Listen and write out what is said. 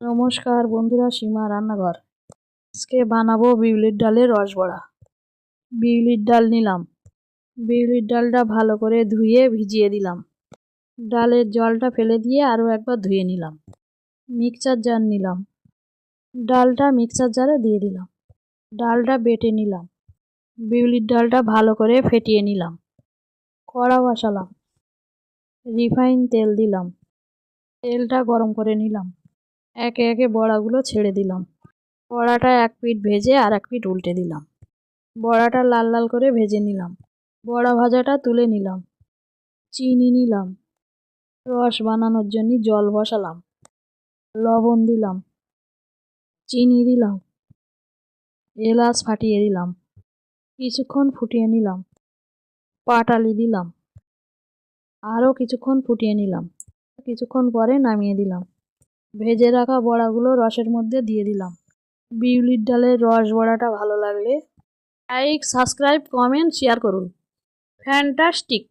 নমস্কার বন্ধুরা, সীমা রান্নাঘর। আজকে বানাবো বিউলির ডালের রসবড়া। বিউলির ডাল নিলাম। বিউলির ডালটা ভালো করে ধুয়ে ভিজিয়ে দিলাম। ডালের জলটা ফেলে দিয়ে আরও একবার ধুয়ে নিলাম। মিক্সচার জার নিলাম। ডালটা মিক্সচার জারে দিয়ে দিলাম। ডালটা বেটে নিলাম। বিউলির ডালটা ভালো করে ফেটিয়ে নিলাম। কড়া বসালাম। রিফাইন তেল দিলাম। তেলটা গরম করে নিলাম। একে একে বড়াগুলো ছেড়ে দিলাম। বড়াটা এক পিঠ ভেজে আর এক পিঠ উল্টে দিলাম। বড়াটা লাল লাল করে ভেজে নিলাম। বড়া ভাজাটা তুলে নিলাম। চিনি নিলাম। রস বানানোর জন্য জল বসালাম। লবণ দিলাম। চিনি দিলাম। এলাচ ফাটিয়ে দিলাম। কিছুক্ষণ ফুটিয়ে নিলাম। পাটালি দিলাম। আরও কিছুক্ষণ ফুটিয়ে নিলাম। কিছুক্ষণ পরে নামিয়ে দিলাম। ভেজে রাখা বড়াগুলো রসের মধ্যে দিয়ে দিলাম। বিউলির ডালের রস বড়াটা ভালো লাগলে লাইক, সাবস্ক্রাইব, কমেন্ট, শেয়ার করুন। ফ্যান্টাস্টিক।